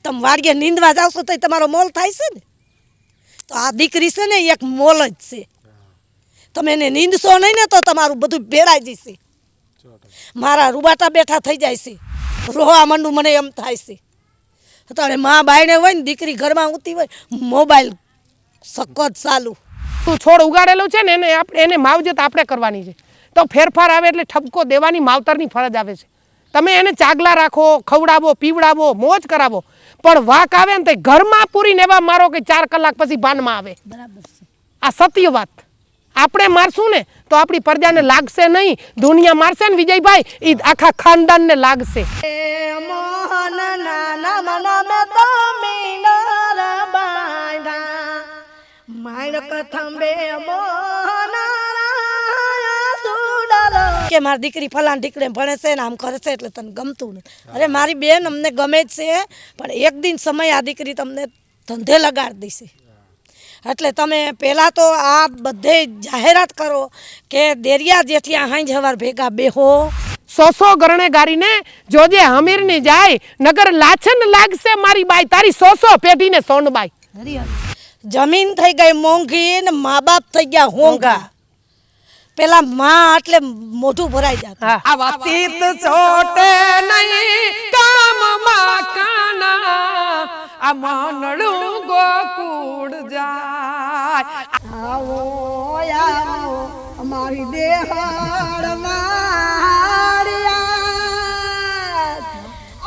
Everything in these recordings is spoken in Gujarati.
તમે વાડીએ નીંદવા જાવશો તો તમારો મોલ થાય છે ને, તો આ દીકરી છે ને એક મોલ જ છે. તમે એને નીંદશો નહીં ને તો તમારું બધું ભેળાઈ જશે. મારા રૂબાટા બેઠા થઈ જાય છે, રોવા માંડું મને એમ થાય છે. અત્યારે માં બાયણે હોય ને દીકરી ઘરમાં ઊતી હોય, મોબાઈલ સખત ચાલુ. તું છોડ ઉગાડેલો છે ને એને માવજત આપણે કરવાની છે. તો ફેરફાર આવે એટલે ઠપકો દેવાની માવતરની ફરજ આવે છે. તમે એને ચાગલા રાખો, ખવડાવો, પીવડાવો, મોજ કરાવો, પણ વાક આવે ને તો ઘરમાં પૂરીને એવા મારો કે 4 કલાક પછી ભાનમાં આવે. બરાબર છે. આ સત્ય વાત. આપણે મારશું ને તો આપણી પ્રજાને લાગશે નહીં, દુનિયા મારશે ને વિજયભાઈ એ આખા ખાનદાનને લાગશે. કે મારી દીકરી ફલાણ દીકરી ભણે છે ને આમ કરે છે એટલે તને ગમતું નથી. અરે મારી બેન અમને ગમે જ છે, પણ એક દિન સમય આ દીકરી તમને ધંધે લગાડી દેશે. એટલે તમે પહેલાં તો આ બધે જાહેરાત કરો કે દેરિયા જેઠિયા હાંજ હવાર ભેગા બેહો. 100 ગરણે ગારીને જોજે હમીરની જાય, નગર લાછન લાગશે મારી બાઈ, તારી 100 પેઢીને સોનબાઈ. જમીન થઈ ગઈ મોંઘી ને મા બાપ થઈ ગયા હોંગા. પેલા માં એટલે મોઢું ભરાઈ જતું. આ વાતચીત છોટે નહીં કામમાં કાના, આ માનડું ગોકુળ જાય. આવો આવો અમારી દેહાડ મારિયા,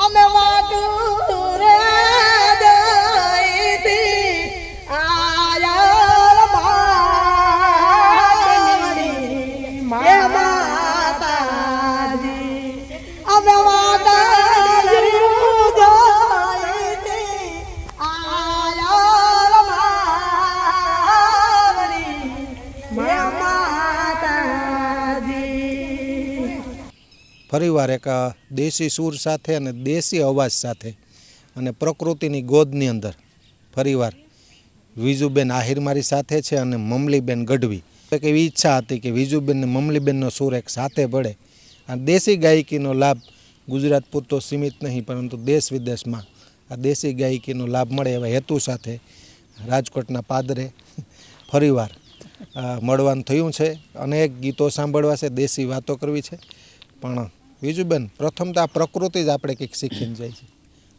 અમે વાટું રે જઈતી આયા માતાજી, અમે વાટું જઈતી આયા માતાજી. ફરીવાર એક દેશી સૂર સાથે અને દેશી અવાજ સાથે અને પ્રકૃતિની ગોદની અંદર ફરીવાર વિજુબેન આહિર મારી સાથે છે અને મમલીબેન ગઢવી. એક એવી ઈચ્છા હતી કે વિજુબેન ને મમલીબેનનો સૂર એક સાથે પડે. આ દેશી ગાયકીનો લાભ ગુજરાત પૂરતો સીમિત નહીં, પરંતુ દેશ વિદેશમાં આ દેશી ગાયકીનો લાભ મળે એવા હેતુ સાથે રાજકોટના પાદરે ફરીવાર મળવાનું થયું છે. અનેક ગીતો સાંભળવા છે, દેશી વાતો કરવી છે. પણ વિજુબેન, પ્રથમ તો આ પ્રકૃતિ જ આપણે કંઈક શીખીને જાય છે.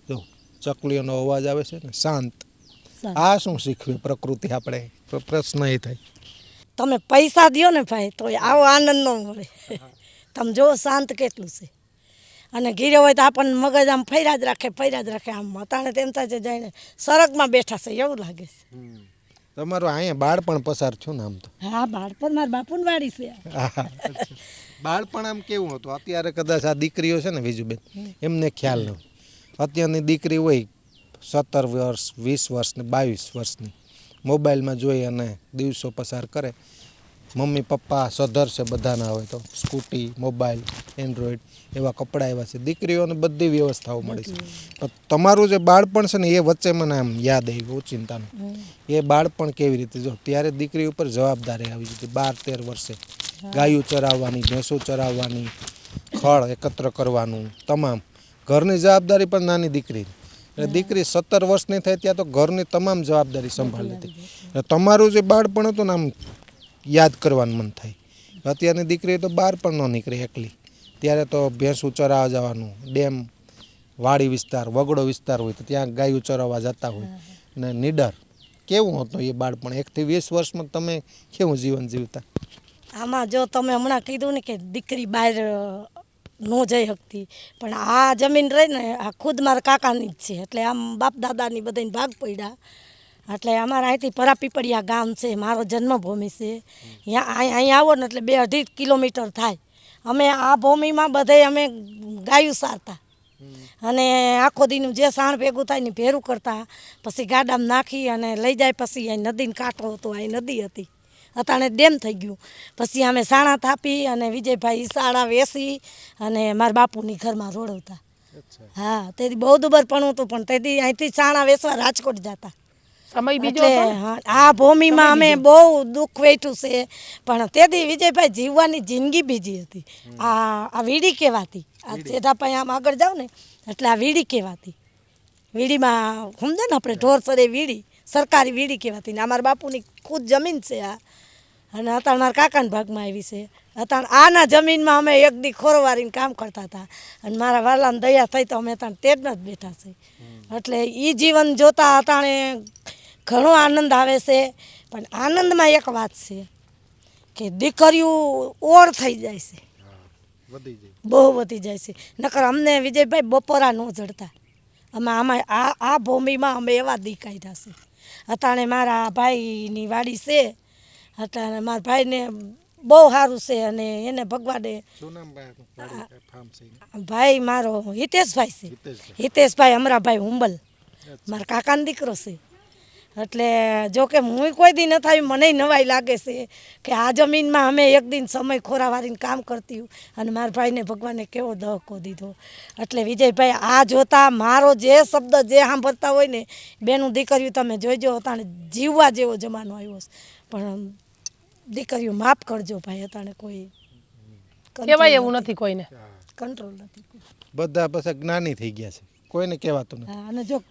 જો ચકલીઓનો અવાજ આવે છે ને શાંત, આ શું શીખવી પ્રકૃતિ આપણે? પ્રશ્ન એ થાય. તમે પૈસા દો ને ભાઈ તો આવો આનંદ ન મળે. તમે જો શાંત કેટલું છે. અને ઘીરે હોય તો આપણને મગજ આમ ફર્યા જ રાખે. આમ અતાણે તેમ થાય છે જઈને સરગમાં બેઠા છે એવું લાગે છે. તમારું અહીંયા બાળપણ પસાર થયું ને આમ તો? હા, બાળપણ મારા બાપુની વાડી છે. બાળપણ આમ કેવું હતું? અત્યારે કદાચ આ દીકરીઓ છે ને વિજુબેન, એમને ખ્યાલ ન હોય. અત્યારની દીકરી હોય 17 વર્ષ, 20 વર્ષ ને 22 વર્ષની, મોબાઈલમાં જોઈ અને દિવસો પસાર કરે. મમ્મી પપ્પા સધર છે બધાના, હોય તો સ્કૂટી, મોબાઈલ, એન્ડ્રોઈડ એવા કપડાં એવા છે. દીકરીઓને બધી વ્યવસ્થાઓ મળે છે. પણ તમારું જે બાળપણ છે ને એ વચ્ચે મને આમ યાદ આવી ઓચિંતાનું. એ બાળપણ કેવી રીતે? જો ત્યારે દીકરી ઉપર જવાબદારી આવી જતી. 12-13 વર્ષે ગાયું ચરાવવાની, ભેંસો ચરાવવાની, ખળ એકત્ર કરવાનું, તમામ ઘરની જવાબદારી પણ નાની દીકરી. એટલે દીકરી 17 વર્ષની થાય ત્યાં તો ઘરની તમામ જવાબદારી સંભાળી લીધી. તમારું જે બાળપણ હતું ને આમ યાદ કરવાનું મન થાય. અત્યારની દીકરી તો બહાર પણ ન નીકળે એકલી. ત્યારે તો ભેંસું ચરાવવા જવાનું, ડેમ, વાડી વિસ્તાર, વગડો વિસ્તાર હોય તો ત્યાં ગાયું ચરાવવા જતા હોય. અને નીડર કેવું હતું એ બાળપણ? 1 થી 20 વર્ષમાં તમે કેવું જીવન જીવતા? આમાં જો તમે હમણાં કીધું ને કે દીકરી બહાર ન જઈ શકતી, પણ આ જમીન રહી ને આ ખુદ મારા કાકાની જ છે. એટલે આમ બાપ દાદાની બધાને ભાગ પડ્યા. એટલે અમારા અહીંથી પરાપીપળિયા ગામ છે, મારો જન્મભૂમિ છે. અહીં આવો ને એટલે 2-2.5 કિલોમીટર થાય. અમે આ ભૂમિમાં બધે અમે ગાયું સારતા અને આખો દીનું જે સાણ ભેગું થાય ને ભેરું કરતા. પછી ગાડામાં નાખી અને લઈ જાય. પછી અહીં નદીને કાંઠો હતો, અહીં નદી હતી, અતાણે ડેમ થઈ ગયું. પછી અમે સાણા થાપી અને વિજયભાઈ સાણા વેસી અને મારા બાપુની ઘરમાં રોડવતા. હા, તેથી બહુ દુબર પણ હતું, પણ તેથી અહીંથી સાણા વેસવા રાજકોટ જતા. સમય બીજો એટલે આ ભૂમિમાં અમે બહુ દુઃખ વેઠ્યું છે. પણ તેથી વિજયભાઈ જીવવાની જિંદગી બીજી હતી. આ વીડી કહેવાતી. આ જેઠાભાઈ આમ આગળ જાવ ને એટલે આ વીડી કહેવાતી. વીડીમાં સમજે ને આપણે ઢોર સરે વીડી સરકારી વીડી કહેવાતી ને અમારા બાપુની ખુદ જમીન છે આ અને અત્યારે મારા કાકાના ભાગમાં આવી છે અત્યારે આના જમીનમાં અમે એક દી ખોરવારીને કામ કરતા હતા અને મારા વાલાને દયા થઈ તો અમે અત્યારે તેજ જ બેઠા છે એટલે એ જીવન જોતા અતાણે ઘણો આનંદ આવે છે પણ આનંદમાં એક વાત છે કે દીકરીઓ ઓળ થઈ જાય છે વધી જાય. બહુ વધી જાય છે નકર અમને વિજયભાઈ બપોરા ન જડતા આમાં આ ભૂમિમાં અમે એવા દી કાઢ્યા છે અટાણે મારા ભાઈની વાડી છે અટાણે મારા ભાઈને બહુ સારું છે અને એને ભગવાને શું નામ વાડી ફાર્મ છે? ભાઈ મારો હિતેશભાઈ છે હિતેશભાઈ. હિતેશભાઈ અમરાભાઈ હુંબલ મારા કાકાનો દીકરો છે એટલે જો કે હું કોઈ દી ન થાય મને નવાઈ લાગે છે કે આ જમીનમાં અમે એક દિન સમય ખોરાવારીને કામ કરતી અને મારા ભાઈને ભગવાને કેવો દહકો દીધો એટલે વિજયભાઈ આ જોતા મારો જે શબ્દ જે સાંભળતા હોય ને બેનું દીકરીઓ તમે જોઈજો અતાણે જીવવા જેવો જમાનો આવ્યો છે પણ દીકરીઓ માફ કરજો ભાઈ અતાણે કોઈ કહેવાય એવું નથી કોઈને. કંટ્રોલ નથી બધા પછી જ્ઞાની થઈ ગયા છે, કોઈને કહેવાતું નથી. હા અને જો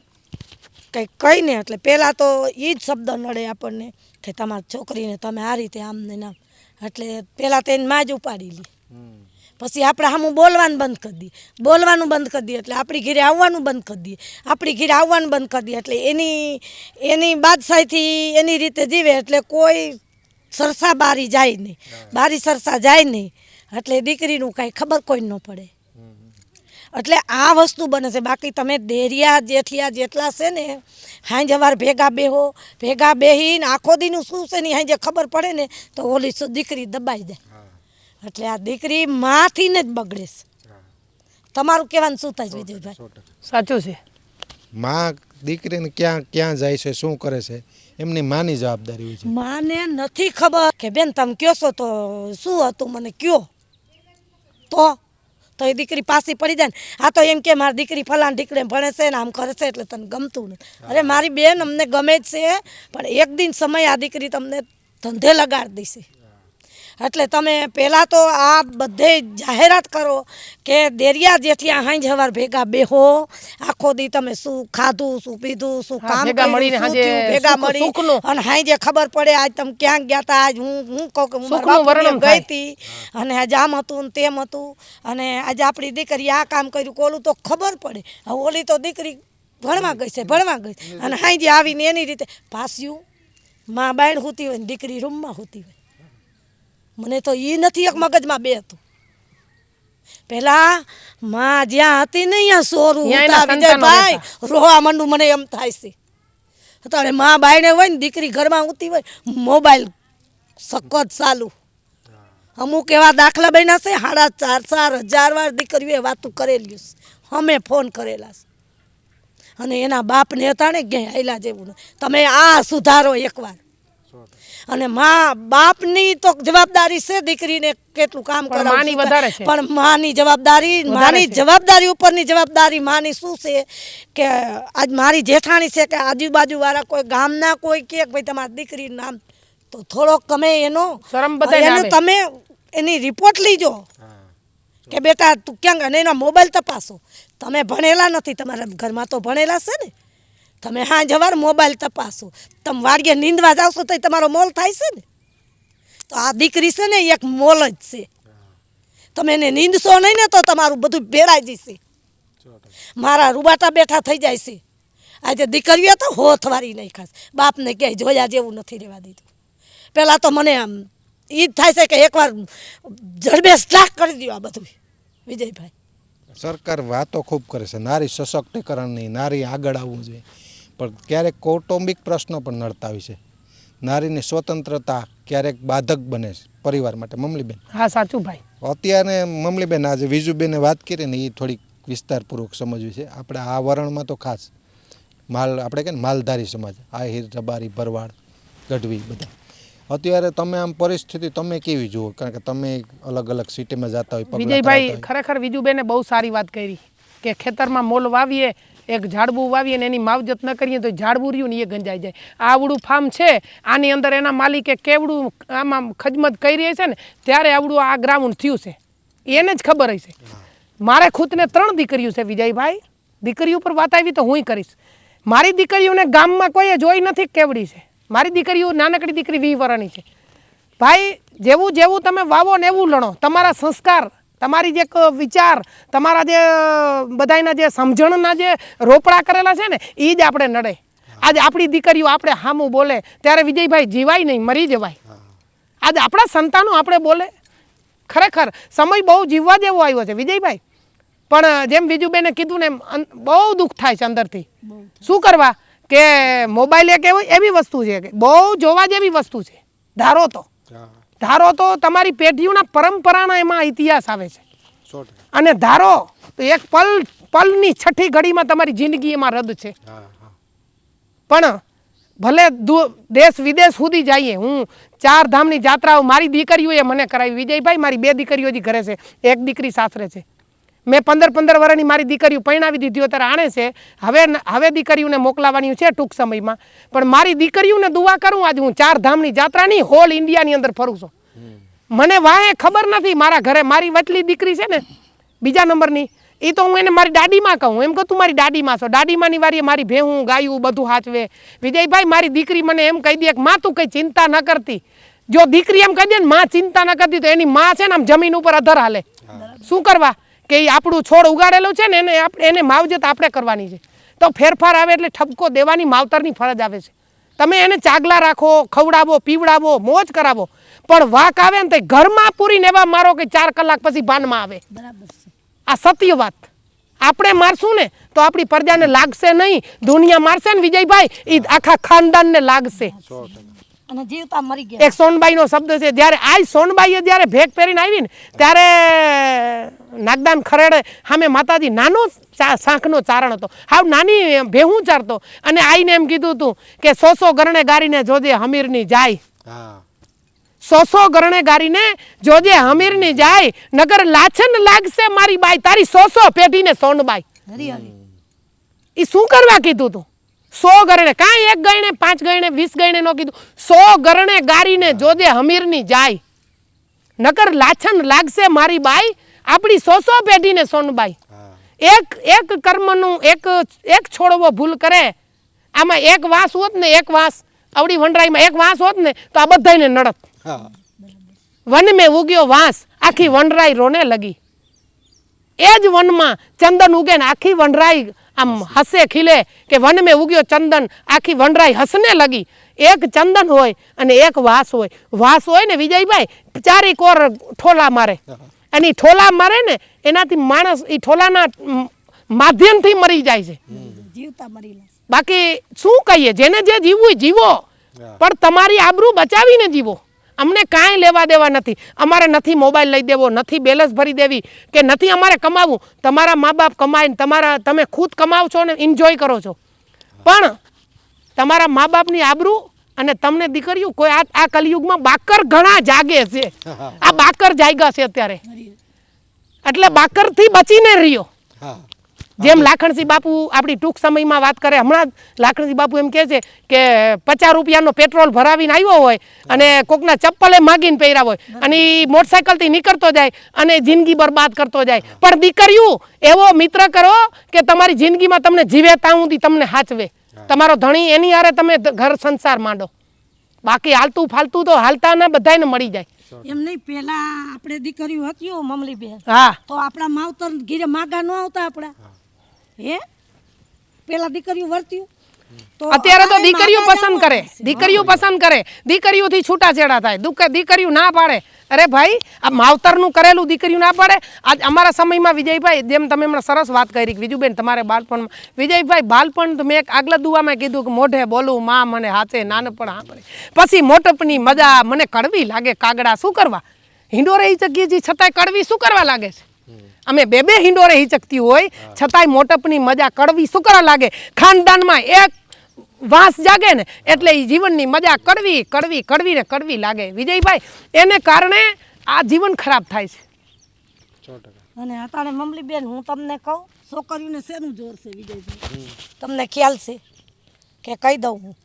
કંઈક કહીને એટલે પહેલાં તો એ જ શબ્દ નડે આપણને કે તમારી છોકરીને તમે આ રીતે આમ ને નામ એટલે પહેલાં તો એને માં જ ઉપાડી લે પછી આપણે સામું બોલવાનું બંધ કરી દઈએ એટલે આપણી ઘરે આવવાનું બંધ કરી દઈએ એટલે એની બાદશાહીથી એની રીતે જીવે એટલે કોઈ સરસા બારી જાય નહીં બારી સરસા જાય નહીં એટલે દીકરીનું કાંઈ ખબર કોઈ ન પડે એટલે આ વસ્તુ બને છે બાકી તમે દેરિયા જેઠિયા જેટલા છે ને હાંજ વાર ભેગા બેહીને આખો દીનું શું છે ને હાંજે ખબર પડે ને તો ઓલી દીકરી દબાઈ જાય એટલે આ દીકરી માંથી જ બગડે છે તમારું કહેવાનું શું થાય છે વિજયભાઈ? સાચું છે. માં દીકરીને ક્યાં ક્યાં જાય છે, શું કરે છે, એમની માની જવાબદારી હોય છે. માને નથી ખબર કે બેન તમે કયો છો તો શું હતું મને કયો તો એ દીકરી પાછી પડી જાય ને આ તો એમ કે મારી દીકરી ફલાણ દીકરી ભણે છે ને આમ કરે છે એટલે તને ગમતું નથી. અરે મારી બેન અમને ગમે જ છે પણ એક દિન સમય આ દીકરી તમને ધંધે લગાડી દેશે એટલે તમે પહેલાં તો આ બધે જાહેરાત કરો કે દેરિયા જેઠિયા હાંજ હવાર ભેગા બેહો આખો દી તમે શું ખાધું શું પીધું શું કામ ભેગા મળીને કર્યું, શું હાંજે થયું, ભેગા મળી સુખનું. અને હાંજે ખબર પડે આજ તમે ક્યાં ગયા હતા આજ હું કહું કે હું મારા સુખનું બાપુને વર્ણન ગઈ થાય. હતી અને આજ આમ હતું ને તેમ હતું અને આજે આપણી દીકરી આ કામ કર્યું કે ઓલું તો ખબર પડે હવે ઓલી તો દીકરી ભણવા ગઈ અને હાંજે આવીને એની રીતે પાસ્યું માં બાયણ હોતી હોય ને દીકરી રૂમમાં હોતી હોય મને તો એ નથી એક મગજમાં બે હતું પેલા માં જ્યાં હતી ને અહીંયા સોરું ન્યાયના હતા સંતાનો વિજયભાઈ રોવા માંડું મને એમ થાય છે અત્યારે માં બાયણે હોય ને દીકરી ઘરમાં ઊતી હોય મોબાઈલ સખત ચાલુ અમુક એવા દાખલા બન્યા છે 4,500 વાર દીકરીઓએ વાતું કરેલી છે અમે ફોન કરેલા છે અને એના બાપને હતા ને ક્યાંય હાયલા જેવું નથી. તમે આ સુધારો એકવાર અને બાપની તો જવાબદારી છે દીકરીને કેટલું કામ પણ માની વધારે છે. પણ માની જવાબદારી ઉપરની જવાબદારી માની શું છે કે આજ મારી જેઠાણી છે કે આજુબાજુ વાળા કોઈ ગામના કોઈ કે ભાઈ તમારી દીકરીનું નામ તો થોડોક તમે એનો શરમ બધાને આવે. તમે એની રિપોર્ટ લીજો કે બેટા તું ક્યાં અને એના મોબાઈલ તપાસો તમે ભણેલા નથી તમારા ઘરમાં તો ભણેલા છે ને તમે હા જવાર મોબાઈલ તપાસો તમે વાડીએ નીંદવા જાવશો તો તમારો મોલ થાય છે ને તો આ દીકરી છે ને એક મોલ જ છે તમે એને નીંદશો નહીં ને તો તમારું બધું ભેળાઈ જશે મારા રૂબાટા બેઠા થઈ જાય છે આજે દીકરીઓ તો હોથવારી નહીં ખાસ બાપને ક્યાંય જોયા જેવું નથી રહેવા દીધું પહેલાં તો મને આમ એ જ થાય છે કે એકવાર જડબે સ્ટાક કરી દો આ બધું વિજયભાઈ. સરકાર વાતો ખૂબ કરે છે નારી સશક્તિકરણની, નારી આગળ આવવું જોઈએ, પણ ક્યારેક કૌટુંબિક પ્રશ્નો પણ નડતા હોય છે. નારીની સ્વતંત્રતા ક્યારેક બાધક બને છે પરિવાર માટે. મમલીબેન? હા સાચું ભાઈ. અત્યારે મમલીબેન આજે વિજુબેને વાત કરી ને એ થોડીક વિસ્તારપૂર્વક સમજવી છે. આપણે આ વરણમાં તો ખાસ આપણે કે માલધારી સમાજ, આહિર, રબારી, ભરવાડ, ગઢવી બધા. અત્યારે તમે આમ પરિસ્થિતિ તમે કેવી જુઓ? કારણ કે તમે અલગ અલગ સિટીમાં જતા હોય. વિજયભાઈ ખરેખર વિજુબેને બહુ સારી વાત કરી કે ખેતરમાં મોલ વાવીએ, એક ઝાડવું વાવીએ ને એની માવજત ન કરીએ તો ઝાડવું રહ્યું ને એ ગંજાઈ જાય. આવડું ફાર્મ છે આની અંદર એના માલિકે કેવડું આમાં ખજમત કરી છે ને ત્યારે આવડું આ ગ્રાઉન્ડ થયું છે એને જ ખબર હશે. મારે ખુદને 3 દીકરીઓ છે વિજયભાઈ દીકરી ઉપર વાત આવી તો હુંય કરીશ. મારી દીકરીઓને ગામમાં કોઈએ જોઈ નથી કેવડી છે. મારી દીકરીઓ નાનકડી દીકરી 20 વર્ષની છે. ભાઈ જેવું જેવું તમે વાવો ને એવું લણો. તમારા સંસ્કાર, તમારી જે વિચાર, તમારા જે બધાના જે સમજણના જે રોપડા કરેલા છે ને એ જ આપણે નડે. આજે આપણી દીકરીઓ આપણે હામું બોલે ત્યારે વિજયભાઈ જીવાય નહીં, મરી જવાય. આજે આપણા સંતાનો આપણે બોલે, ખરેખર સમય બહુ જીવવા જેવો આવ્યો છે વિજયભાઈ. પણ જેમ બીજુબેને કીધું ને એમ બહુ દુઃખ થાય છે અંદરથી. શું કરવા કે મોબાઈલ એક એવી વસ્તુ છે કે બહુ જોવા જેવી વસ્તુ છે. ધારો તો તમારી પેઢીઓના પરંપરાના એમાં ઇતિહાસ આવે છે. અને ધારો તો એક પલની છઠ્ઠી ઘડીમાં તમારી જિંદગી એમાં રદ છે. પણ ભલે દેશ વિદેશ સુધી જઈએ, હું 4 ધામની જાત્રાઓ મારી દીકરીઓએ મને કરાવી વિજયભાઈ. મારી 2 દીકરીઓ હજી ઘરે છે, 1 દીકરી સાસરે છે. મેં 15 વર્ષની મારી દીકરીઓ પરણાવી દીધી અત્યારે આણે છે. હવે દીકરીઓને મોકલાવાની છે ટૂંક સમયમાં. પણ મારી દીકરીઓને દુઆ કરું. આજે હું 4 ધામની જાત્રાની હોલ ઇન્ડિયાની અંદર ફરું છું. મને વાંહે ખબર નથી. મારા ઘરે મારી વચલી દીકરી છે ને બીજા નંબરની, એ તો હું એને મારી દાદીમાં કહું. એમ કહું તું મારી દાદીમાં છો. દાદીમાની વારીએ મારી ભેહું ગાયું બધું હાચવે. વિજયભાઈ મારી દીકરી મને એમ કહી દે કે માં તું કંઈ ચિંતા ન કરતી. જો દીકરી એમ કહી દે ને માં ચિંતા ન કરતી તો એની માં છે ને આમ જમીન ઉપર અધર હાલે. શું કરવા કે એ આપણું છોડ ઉગાડેલું છે ને એને માવજત આપણે કરવાની છે. તો ફેરફાર આવે એટલે ઠપકો દેવાની માવતરની ફરજ આવે છે. તમે એને ચાગલા રાખો, ખવડાવો, પીવડાવો, મોજ કરાવો, પણ વાક આવે ને તો ઘરમાં પૂરીને એવા મારો કે 4 કલાક પછી ભાનમાં આવે. આ સત્ય વાત. આપણે મારશું ને તો આપણી પ્રજાને લાગશે નહીં. દુનિયા મારશે ને વિજયભાઈ એ આખા ખાનદાનને લાગશે. અને જીવતા મરી ગયા. એક સોનબાઈનો શબ્દ છે. જ્યારે આ સોનબાઈએ જ્યારે ભેગ પહેરીને આવી ને ત્યારે નાગદાન ખરેડે સામે માતાજી નાનો શાંખનો ચારણ હતો. હાવ નાની ભેહું ચારતો અને આઈને એમ કીધું હતું કે 100 ગરણે ગારીને જોજે હમીરની જાય. 100 ગરણે ગારીને જોજે હમીરની જાય, નગર લાછન લાગશે મારી બાઈ તારી 100 પેઢીને સોનબાઈ. એ શું કરવા કીધું તું? 100 ગરણે, કાંઈ 1 ગરણે, 5 ગરણે, 20 ગરણે ન કીધું. 100 ગરણે ગારીને જોજે હમીરની જાય, નકર લાછન લાગશે મારી બાઈ આપણી 100 પેઢીને સોનબાઈ. એક કર્મનું એક છોડવો ભૂલ કરે. આમાં એક વાસ હોત ને, એક વાસ આવડી વનરાઈમાં એક વાસ હોત ને તો આ બધાને નડત. વન મેં ઉગ્યો વાસ આખી વનરાઈ રોને લગી. એ જ વનમાં ચંદન ઉગે ને આખી વનરાઈ આમ હસે ખીલે કે વન મેં ઉગ્યો ચંદન આખી વનરાઈ હસને લગી. એક ચંદન હોય અને એક વાસ હોય. વાસ હોય ને વિજયભાઈ 4 કોર ઠોલા મારે, અને ઠોલા મારે ને એનાથી માણસ એ ઠોલાના માધ્યમથી મરી જાય છે. જીવતા મરી. બાકી શું કહીએ, જેને જે જીવવું જીવો, પણ તમારી આબરૂ બચાવીને જીવો. અમને કાંઈ લેવા દેવા નથી. અમારે નથી મોબાઈલ લઈ દેવો, નથી બેલેન્સ ભરી દેવી, કે નથી અમારે કમાવું. તમારા મા બાપ કમાઈને તમે ખુદ કમાવ છો ને એન્જોય કરો છો, પણ તમારા મા બાપની આબરૂ અને તમને દીકરીઓ કોઈ આ કલિયુગમાં બાકર ઘણા જાગે છે. આ બાકર જાગ્યા છે અત્યારે, એટલે બાકરથી બચીને રહ્યો. જેમ લાખણસિંહ બાપુ આપણી ટૂંક સમયમાં વાત કરે, હમણાં જ લાખણસિંહ બાપુ એમ કહે છે કે 50 રૂપિયાનો પેટ્રોલ ભરાવીને આવ્યો હોય અને કોકના ચપ્પલે માગીને પહેર્યા હોય અને એ મોટરસાઇકલથી નીકળતો જાય અને જિંદગી બરબાદ કરતો જાય. પણ દીકરીઓ એવો મિત્ર કરો કે તમારી જિંદગીમાં તમને જીવે ત્યાં સુધી તમને હાચવે. તમારો ધણી એની હારે તમે ઘર સંસાર માંડો. બાકી હાલતું ફાલતું તો હાલતા ને બધાને મળી જાય. એમ નહીં, પેલા આપણે દીકરીઓ હતી મમલી બેન, હા, તો આપણા માવતર ઘીરે માગા ન આવતા આપણા. હે પેલા દીકરીઓ વર્ત્યું. અત્યારે તો દીકરીઓ પસંદ કરે, દીકરીઓ પસંદ કરે, દીકરીઓથી છૂટાછેડા થાય, દીકરીઓ ના પાડે. અરે ભાઈ આ માવતરનું કરેલું દીકરીઓ ના પાડે. આજ અમારા સમયમાં વિજયભાઈ જેમ તમે હમણાં સરસ વાત કરી કે વિજુબેન તમારે બાળપણમાં, વિજયભાઈ બાળપણ મેં એક આગલા દુવામાં કીધું કે મોઢે બોલું માં મને હાચે નાનપણ સાંભળે, પછી મોટપની મજા મને કડવી લાગે કાગડા. શું કરવા હિંડોરે હિચકીએ છીએ છતાંય કડવી શું કરવા લાગે છે? અમે બે હિંડોરે હિચકતી હોય છતાંય મોટપની મજા કડવી શું કરવા લાગે? ખાનદાનમાં એક વાસ જાગે ને એટલે એ જીવનની મજા કડવી કડવી કડવી ને કડવી લાગે. વિજયભાઈ એને કારણે આ જીવન ખરાબ થાય છે. અને અટાણે મમલી બેન હું તમને કહું, છોકરીઓને શેનું જોર છે વિજયભાઈ, તમને ખ્યાલ છે કે કહી દઉં હું?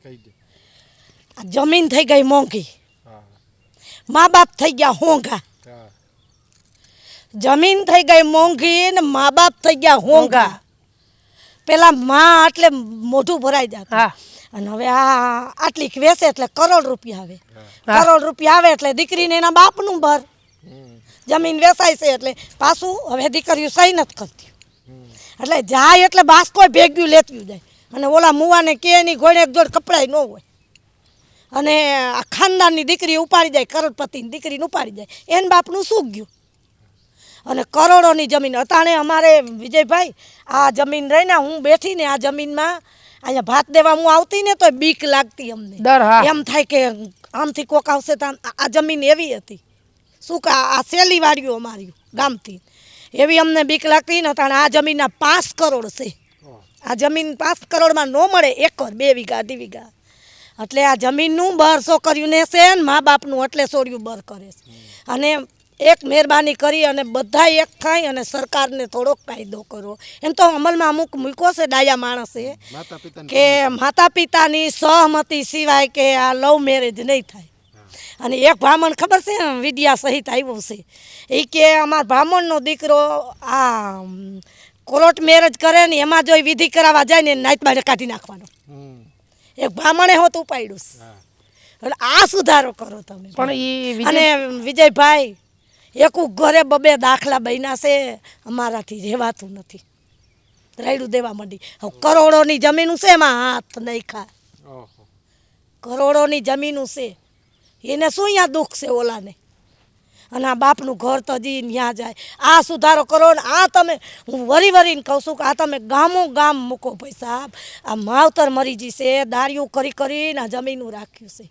આ જમીન થઈ ગઈ મોંઘી, મા બાપ થઈ ગયા હોંઘા. જમીન થઈ ગઈ મોંઘી ને મા બાપ થઈ ગયા હોંઘા. પેલા માં એટલે મોઢું ભરાઈ જતું હા અને હવે આ આટલી વેસે એટલે કરોડ રૂપિયા આવે કરોડ રૂપિયા આવે એટલે દીકરીને એના બાપનું ભર જમીન વેચાય છે એટલે પાછું હવે દીકરીઓ સહી નથી કરતી એટલે જાય એટલે બાસ્કો ભેગ્યું લેતું જાય અને ઓલા મુવાને કે એની ઘોડે એક જોડ કપડાય ન હોય અને આ ખાનદાનની દીકરી ઉપાડી જાય કરોડપતિની દીકરીને ઉપાડી જાય એને બાપનું શું ગયું અને કરોડોની જમીન અતાણે અમારે વિજયભાઈ આ જમીન રહીને હું બેઠીને આ જમીનમાં અહીંયા ભાત દેવા હું આવતી ને તો બીક લાગતી અમને ડર, હા. એમ થાય કે આમથી કોક આવશે તો આ જમીન એવી હતી શું કે આ સેલી વાળીઓ અમારી ગામથી એવી અમને બીક લાગતી ને તાણે આ જમીનના 5 કરોડ છે આ જમીન 5 કરોડમાં ન મળે 1 એકર 2 વીઘા 2 વીઘા એટલે આ જમીનનું બર છોકરીયું ને છે ને મા બાપનું એટલે છોડ્યું બર કરે છે અને એક મહેરબાની કરી અને બધા એક થાય અને સરકારને થોડોક કાયદો કરો એમ તો અમલમાં અમુક મૂક્યો છે ડાયા માણસે કે માતા પિતાની સહમતી સિવાય કે આ લવ મેરેજ નહીં થાય અને એક બ્રાહ્મણ ખબર છે વિદ્યા સહિત આવ્યો છે એ કે અમારા બ્રાહ્મણનો દીકરો આ કોર્ટ મેરેજ કરે ને એમાં જો વિધિ કરાવવા જાય ને નાઈટ બારે કાઢી નાખવાનો એક બ્રાહ્મણે હોત ઉપાડ્યું છે એટલે આ સુધારો કરો તમે પણ ઈ અને વિજયભાઈ એકું ઘરે 2 દાખલા બન્યા છે અમારાથી રહેવાતું નથી રાયડું દેવા માંડી હવે કરોડોની જમીનું છે એમાં હાથ નહીં ખા કરોડોની જમીનું છે એને શું અહીંયા દુઃખ છે ઓલાને અને આ બાપનું ઘર તો જી ત્યાં જાય આ સુધારો કરો ને આ તમે હું વરીને કહું છું કે આ તમે ગામો ગામ મૂકો પૈસા આ માવતર મરી જશે દારિયું કરીને આ જમીનું રાખ્યું છે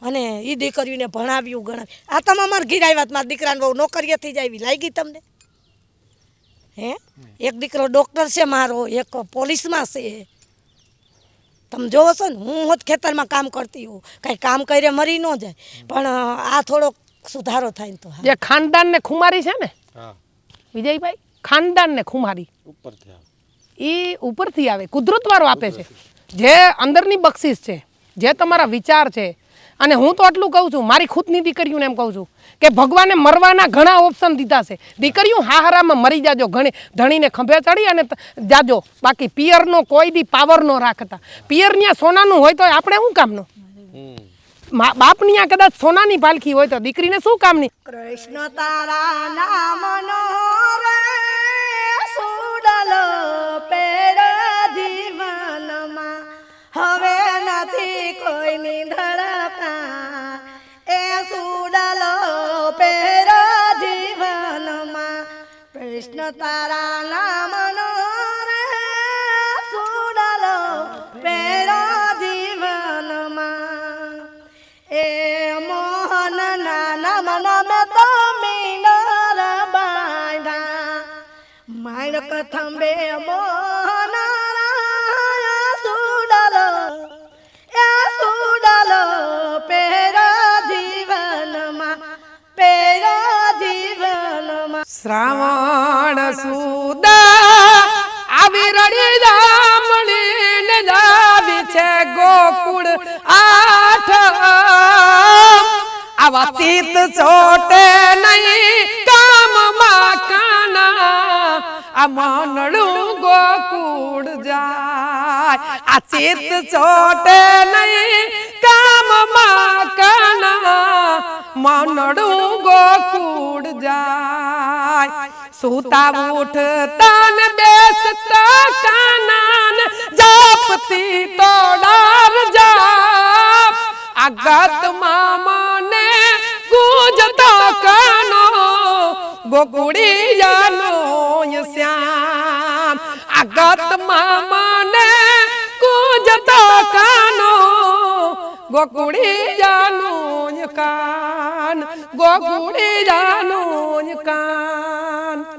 અને એ દીકરીઓને ભણાવ્યું ગણાવ્યું આ તમે અમારા ઘીર આવ્યા મારા દીકરાને બહુ નોકરીએથી જ આવી લાગી તમને હે એક દીકરો ડૉક્ટર છે મારો એક પોલીસમાં છે તમે જોવો છો ને હું હોત ખેતરમાં કામ કરતી હોઉં કાંઈ કામ કરે મરી ન જાય પણ આ થોડોક સુધારો થાય ને તો જે ખાનદાન ને ખુમારી છે ને વિજયભાઈ ખાનદાન ને ખુમારી એ ઉપરથી આવે કુદરત વાળો આપે છે જે અંદરની બક્ષિસ છે જે તમારા વિચાર છે અને હું તો આટલું કહું છું મારી ખુદની દીકરીઓને એમ કહું છું કે ભગવાને મરવાના ઘણા ઓપ્શન દીધા છે દીકરીઓ હાહારામાં મરી જાજો ઘણી ધણીને ખંભે ચડી અને જાજો બાકી પિયરનો કોઈ દી પાવર ન રાખતા પિયર સોનાનું હોય તો આપણે શું કામનું બાપની આ કદાચ સોનાની પાલખી હોય તો દીકરીને શું કામની કૃષ્ણ તારા નામનો રે સુડલો પેર જીવનમાં હવે નથી કોઈની ધડકા એ સુડલો પેર જીવનમાં કૃષ્ણ તારા નામનો રે સુડલો પેર જીવનમાં એ મોહન નાના મને તો મીનર બાંધા માણક થંબે મોહન સુડલો પેરા જીવનમાં શ્રાવણ સુદા આવી રડી દામણીને લાવી છે ગોકુળ આવા ચિત ચોટે નહીં કામમાં કાના આ મનડું ગોકુળ જાય આ ચિત ચોટે નહીં કામમાં કાના મનડું ગોકુળ જાય સુતા ઉઠતા ને બેસતા કાના જાપતી તોડાર જાપ આગત મામાને ગુંજતો કાનો ગોકુળિયાનો શ્યામ આગત મામાને ગુંજતો કાનો ગોકુળિયાનો કાન ગોકુળિયાનો કાન